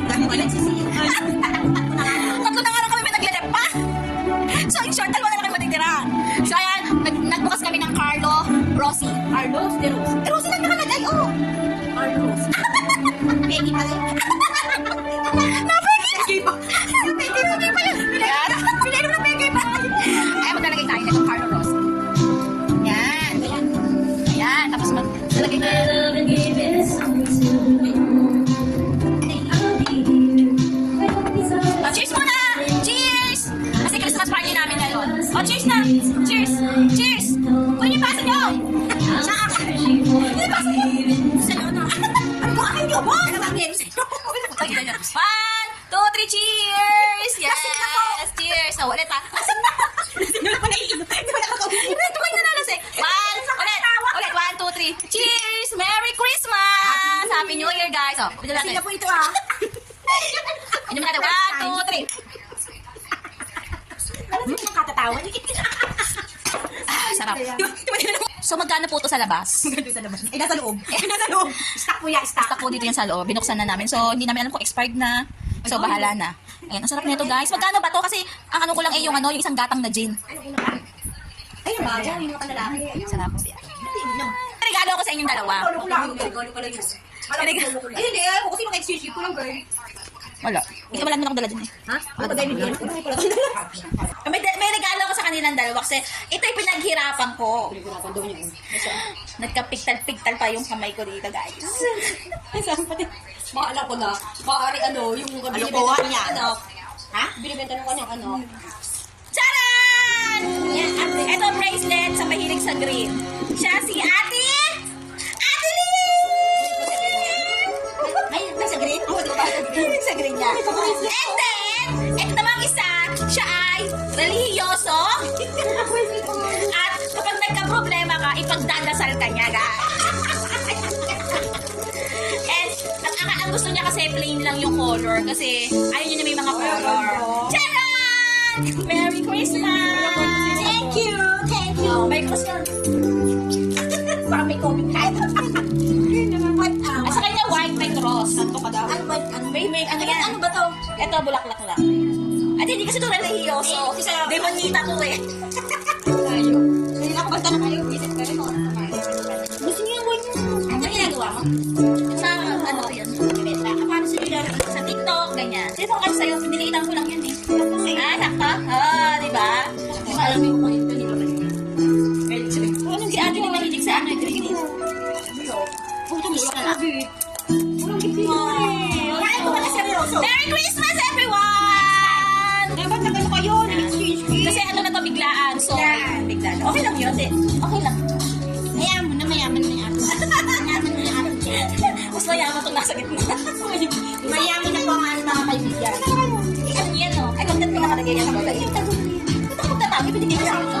Dami ko nagsisiyan. Tatlo na nga lang kami may naglalap pa. So in short, dalawa na lang kami matitira. So ayan, nagbukas kami ng Carlo Rossi. Carlos de Rose. Rossi lang nakalagay, oh. Carlos. Peggy pala yun. Peggy pa. Peggy pa yun. Pinainom na Peggy pa. Ay, maglalagay tayo ng Carlo Rossi. Yan. Ayan. Tapos maglalagay tayo. Oh, cheers muna! Cheers! Kasi Christmas party namin ngayon. Oh, cheers na! Cheers! Cheers! Kunin yung baso nyo! Saan? Kunin yung baso nyo! Sa'yo na. Ano ko? Akin nyo ba? Ano ba? One, two, three, cheers! Yes! Cheers! Oh, ulit ha. Hindi mo na iinom. Hindi mo na makauwi. Ito kayo nanalasik. One, ulit. Ulit, one, two, three. Cheers! Merry Christmas! Happy New Year, guys. Oh, pwede Kasi natin. na po ito ah. Inom natin. One, two, three. Alam mo yung katatawa? Ah, sarap. So, magkano po ito sa labas? Maganda sa labas. Ay, nasa loob. Nasa loob. Stock po ya, stock. Stock po dito yan sa loob. Binuksan na namin. So, hindi namin alam kung expired na. So, bahala na. Ayan, ang sarap nito, guys. Magkano ba to? Kasi, ang ano ko lang yung ano, yung isang gatang na gin. Ayun ba? Yung mga lalaki. Sarap. Regalo ko sa inyong dalawa. Lolo ko lang. Lolo ko lang yun. Ay, hindi. Ako kasi mag-exchange ko lang, girl. Wala. Ikaw wala naman ako dala dyan eh. Ha? Ano ba dahil bigyan ko? May regalo ko sa kanilang dalawa kasi ito'y pinaghirapan ko. Nagka-pigtal-pigtal pa yung kamay ko dito, guys. Saan pati? Maala ko na. Maaari ano, yung Kalokohan niya. Ano? Ha? Binibenta ng kanyang ano. Charan! Yan, ito bracelet sa mahilig sa green. Siya si Ate! Ate Lynn! Ay, nasa green? Oo, di ba? Mahilig sa green niya. And then, ito namang isa, siya ay relihiyoso. At kapag nagka-problema ka, ipagdadasal ka niya, guys. And ang gusto niya kasi plain lang yung color kasi ayaw niya na may mga color. Charan! Merry Christmas! Thank you! Thank you! Merry Christmas! Baka may COVID ka. What? At sa kanya white may cross. Santo ka daw. Ano ba? Ano ba? May ano yan? Ano ba to? Ito, bulaklak lang. At hindi kasi ito relihiyoso. Eh, kasi sa- Demonita ko eh. Tayo. Hindi na ako basta na kayo. Isip ka rin. Gusto niyo yung white mo? Ano ginagawa mo? Sa ano yan? Paano sila Sa TikTok, ganyan. Sino ko kasi sa'yo, dinilitan ko lang yan eh. Ah, sakto? Oo, di ba? Di ba alam mo yung kwento nila ba niya? Anong si Ate na mahilig sa ano, green? Puto mo na lang. Walang gift Kain ko pala seryoso. Merry Christmas, everyone! Dapat na gano'n kayo. Nag-exchange gift. Kasi ano na to, biglaan. So, Yan. biglaan. Okay lang yun, di. Okay lang. Mayaman na mayaman na yan. Mayaman na yan. Mas mayaman itong nasa gitna. Mayaman na po ang aking mga kaibigan. Ano yan, no? Ay, magkat ko nakalagay yan. Ito ko magtatabi, binigay ko sa akin.